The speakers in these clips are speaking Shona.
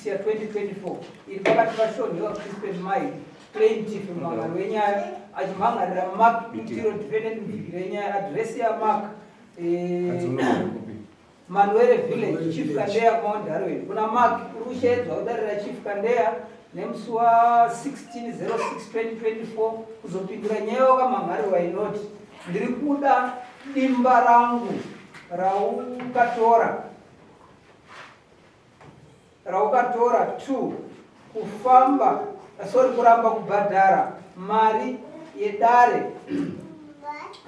6 ya 2024 iri pakati pashonhiwa Crispin Mai plaintiff mumhangano wenyaya achimhangarira Mark Dutiro defendant muvhiki renyaya adresi ya Mark Manuel Village Chief Kandeya Mount Darwin kuna Mark uri kushedzwa kudarira Chief Kandeya nemusi wa-16/06/2024 kuzopindura nyaya wakamhangarirwa inoti ndiri kuda dimba rangu raukatora 2 kufamba kuramba kubhadhara mari yedare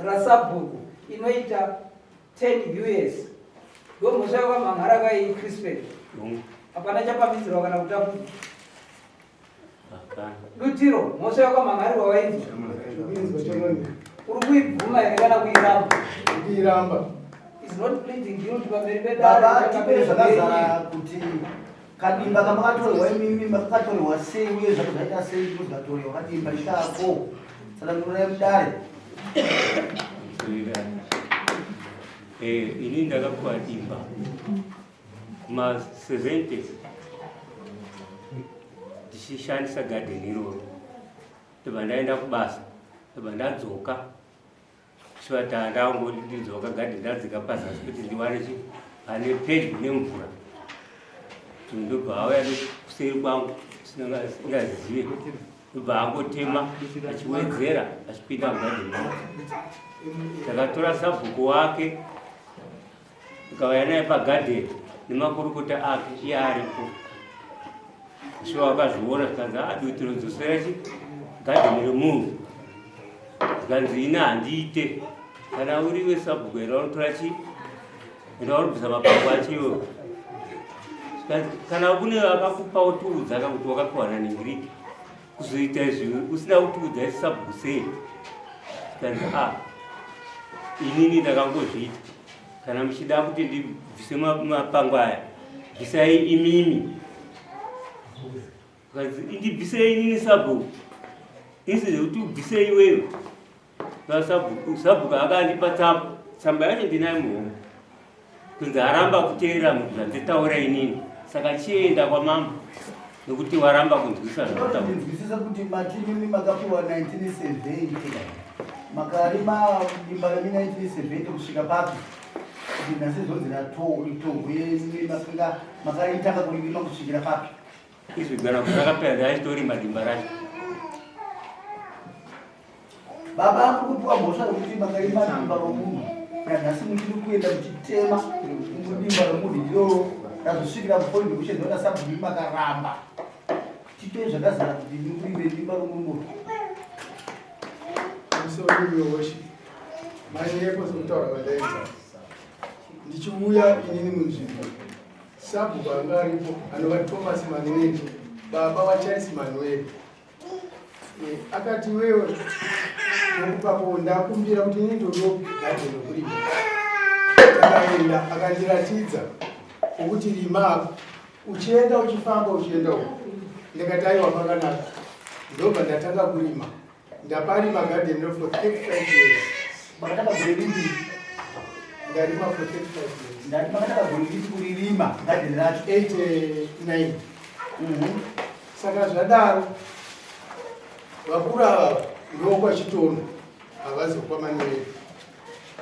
rasabhuku inoita 10 US ndomhosva yakamhanhara kai Crispin hapana chapamidzirwa kana kutapudzwa Dutiro mhosva yakamhanharirwa wainzi uri kuibvuma here kana kuiramba is not pleading guilty pamberi pedare kuti kadimba kamakatorwa imimi makakatorwa sei uye zvakazvaita sei kuzatorwa kadimba ikako saka ndinoona mudare ini ndakapuwa dimba kuma 70 ndichishandisa gadheni iroro ndobva ndaenda kubasa ndobva ndadzoka chivatanda ndangoti ndidzoka gadheni ndadzika pazasi kuti ndiwane pane pedyo nemvura ndobva auya kuseri kwangu singazive ndobva angotema achiwedzera achipinda mugadheni wangu takatora sabhuku wake ndikauya naye pagadheni nemakurukota ake iye aripo sho wakazviona zikanzi Dutiro dzosera gadheni remunhu zikanzi ina handiite kana uriwe sabhuku enda unotora enda unobvisa mapango achiwo kana kune vakakupa utiudza kuti wakapiwana nengiriki kuzoita izvi usina kutiudza isi sabhuku sei zikanzi inini ndakangozviita kana muchida kuti ndibvise mapango aya bvisai imimi ndibvisei inini sabhuku insize kuti ubvise iwewe sabhuku akandipa tsamba yacho ndinaye muhomwe kunzi aramba kuteerera munhu zvanditaura inini saka chienda kwamambo nekuti waramba kunzwisa zvautaunzwisisa kuti matimimi makapiwa 1970 makarima dimba remi 1970 kusvika papi kuti nhasi zonzi ratogwe makaitanga kurima kusvikira papi izvi kana kuti rakapera aitorima dimba racho baba angu kupiwa mhosva yokuti makarima dimba romunhu nanhasi muchiri kuenda muchitema dimba romunhu iroro razosvikira mupoindi kuchedzoona sabhuku makaramba titoe zvakazara kuti murime dimba romunhu ndichiuya inini munzvimbo sabhuku anga aripo anova Thomas Manuel baba waCharles Manuel akati wewe nokupapo ndakumbira kuti ini ndodo gadheni rokurima takaenda akandiratidza ukuthi rima uchienda uchifamba uchienda uko ndikati aiwa pakanaka ndobva ndatanga kurima ndaparima gadheni ro for 35 years makataka kuririma ndarima for 35 years ndati makataka kuririma gadheni racho 89 saka zvadaro vakuru ava ndokwachitono havazokwamaniwei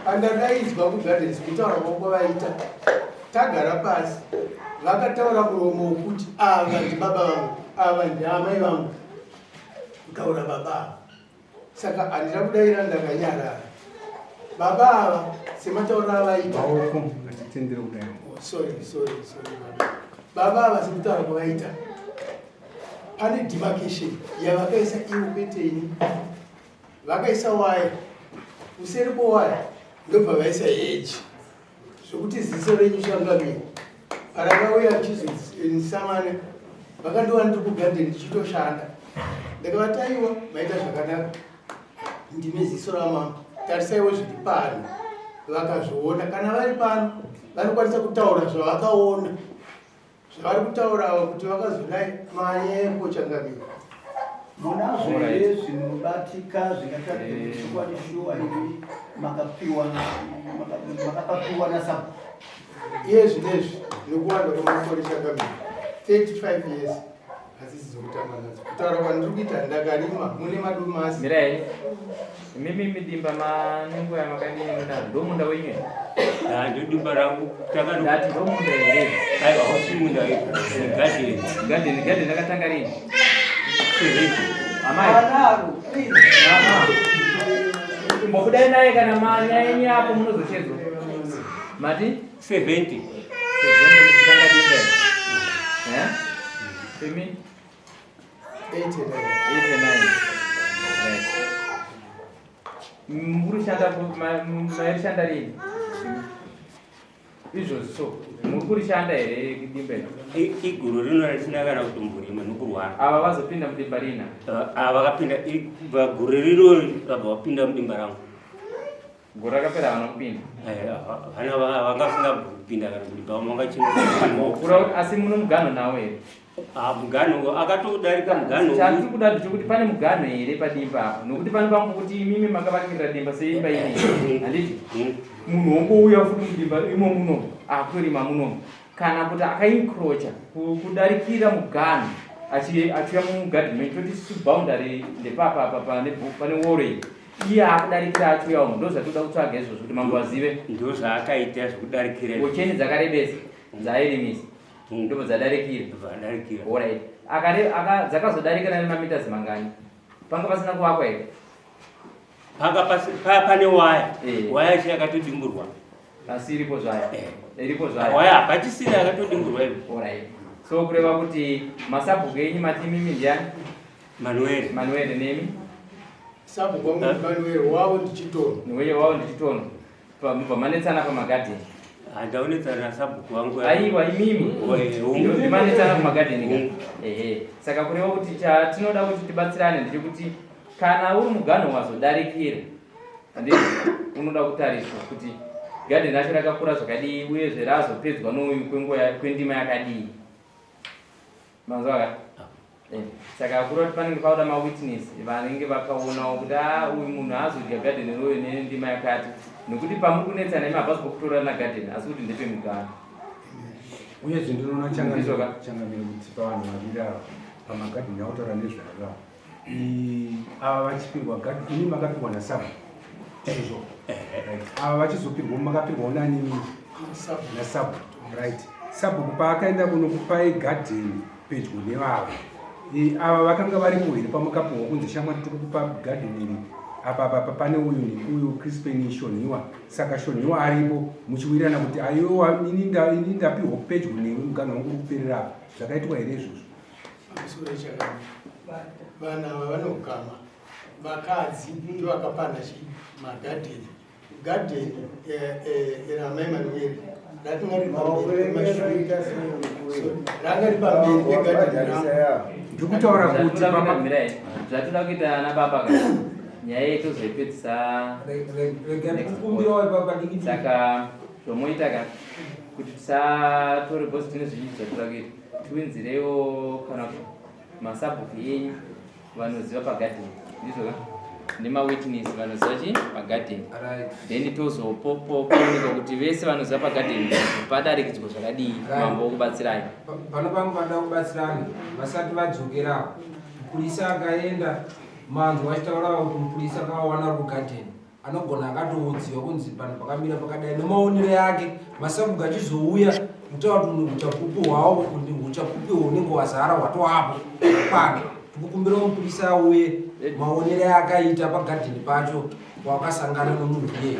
pandadaidzwa kugadheni kutaura kwakwavaita tagara pasi vakataura muromo wokuti ava ndibaba vangu ava ndiamai vangu kutaura baba ava saka handina kudaira ndakanyarara baba ava semataura avaita baba ava semutaura kwavaita pane demarcation yavakaisa iwo peteni vakaisa waya useri kwowaya ndobva vaisa heji zvokuti ziso renyu shangamira parakauya chizosamane vakandiwa ndiri kugadheni ndichitoshanda ndakavataiwa maita zvakanaka ndime ziso ramama tarisaiwo zviri pano vakazviona kana vari pano vanokwanisa kutaura zvavakaona zvavari kutaurawa kuti vakazodai mayengo changamira munazvo here zvinobatika zvingatariswa neshuwa iri makapapiwa nasabhuku iye zvinezvi nokuwanda kwemakoresa kamira 35 years hasizi zokutamba nadzo. Kutaura kwandiri kuita ndakarima mune madomasi. Mirai. Mimi midimba manengo yamakadinda ndomunda wenyu. Ndodimba rangu takano. Ndati ndomunda ere. Aiwa hosimunda garden. Garden akatanga rini? Amai. Anaru. Mbokudai naye kana manya yenyu hapo munozochezwa. Mati 70. Mukutanga dimba. Femi 89. Right. Murushanda maishanda rini? Izvozvo mukurishanda here kudimba? Iguru rino risina kana kuti mburima nokurwara. Ava vazopinda mudimba rina? Ava vakapinda guru rino vabva vapinda mudimba rangu. Guru rakapera vana kupinda? Vana vangasinga kupinda kana kudimba vamanga asi muno mugano nawo here? Mugano akatodarika mugano. Chatiri kuda kuti pane mugano here padimba apo nokuti pane pamwe kuti imimi makavakirira dimba seimba ini handiti munhu wongouya futi mudimba imo muno akutorima muno kana kuti akainkrocha kudarikira mugano achiuya mugadhimeni toti boundary ndepapa pane wall iye akudarikira achiuya umo ndozvatoda kutsvaga izvozvo kuti mambo azive ndozvaakaita zvekudarikira ucheni dzakarebesa dzairimisa ndipo dzadarikira. Alright. Dzakazodarikira nemamitazi mangani? Panga pasina kuvakwa here? Pane waya. Waya yacho yakatodimburwa. Asi iripo zvaya. Iripo zvaya. Waya hapachisina yakatodimburwa ivo. Alright. So kureva kuti masabhuku enyu matimimi ndiani? Manuel nemi? Sabhuku wangu Manuel wavo ndichitono. Niwewe wavo ndichitono. Pamanetsana pamagadheni. Ndaonetsana sabhuku wangu. Aiwa imimi. Ndimanetsana pamagadheni. Saka kureva kuti tinoda kuti tibatsirane ndechekuti kana uri mugano wazodarikira handiti unoda kutariswa kuti gadheni racho rakakura zvakadii uyezve razopedzwa nouyu kwendima yakadii. Manzwaka? Saka kuri kuti panenge pauda mawitness vanenge vakaonawo kuti uyu munhu azodya gadheni royo nendima yakati nokuti pamuri kunetsana imi hapasi pokutorana gadheni asi kuti ndepe mugano. Uyezve ndinoona changamiro kuti pavanhu vaviri ava pamagadheni autaura nezvazvo ava vachipirwa gadheni ini makapirwa nasabu izvo ava vachizopirwa makapirwawo nani nasabu right. Sabhuku paakaenda kunokupai gadheni pedyo nevava ava vakanga varipo here pamakapiwa kunzi shamwari tiri kupa gadheni iri apa pane uyu Crispin Shoniwa saka Shoniwa aripo muchiwirirana kuti aiwa ini ndapiwa pedyo newe mugano wangu uri kuperera zvakaitwa here izvozvo? Vana ava vanogama vakadzi ndovakapanda magadheni ramai Manuel ranga riri pamberi pegadheni rangu. Ndikutaura kuti zvatoda kuita ana baba kana nyaya itozoipedzisa saka zvomoita ka kuti tisatore bhosi tine zvizhinji zvatoda kuita tiwinzirewo kana masabhuku enyu vanoziva pagadheni ndizvo ka nemawitness vanoziva chii pagadheni then tozopooneka kuti vese vanoziva pagadheni padarikidzwa zvakadii mambo wokubatsirai. Pano pangu vada kubatsirana vasati vadzokera mupurisa akaenda manzwa achitaura kuti mupurisa akawana rugadheni anogona akatoudziwa kunzi panhu pakamira pakadai nemaonero yake masabhuku achizouya kutaura kuti uchapupu hwawo uchapupu hunenge wazara hwatoapo pano tikukumbira mupurisa auye maonero yakaita pagadheni pacho wakasangana nomunhu iye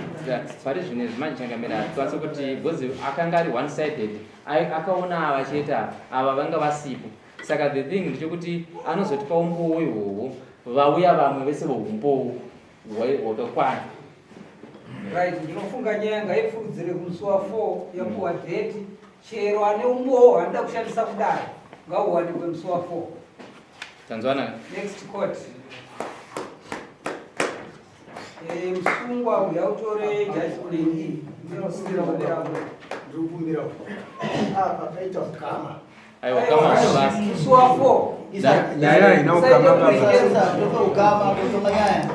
pari zvine zvimanchangamira tikwanisa kuti bhozi akanga ari one sided akaona ava cheta ava vanga vasipo saka the thing ndechekuti anozotipa umbowo ihwohwo vauya vamwe vese voumbowo hwotokwana. Right, ndinofunga nyaya ngaipfuudzire kumusi wa4 yapuwa date chero ane umbowo hanoda kushandisa kudai ngauwanikwe musi wa4. Tanzwana next court musungwa uyu autore jaji kulingi ndinosira kudera kure ndikumbira apa paita ukama aiwa kama basi musi wa4 nyaya ina ukama kutomanyaya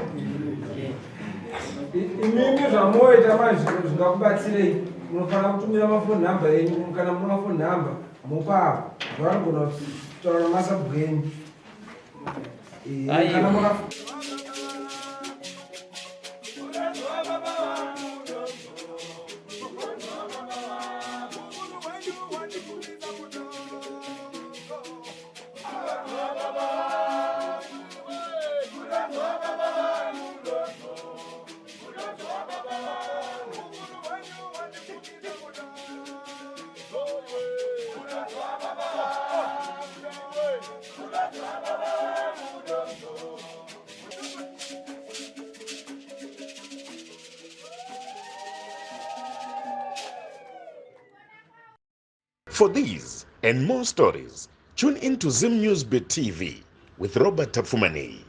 imimi zvamoita mazviro zvingakubatsirei munofanira kutumira mafoni nhamba yenyu kana muna foni nhamba mupa vanogona kutaura masabhuku enyu Aiwa. kana maka For these and more stories, tune in to Zim News Bit TV with Robert Tafumani.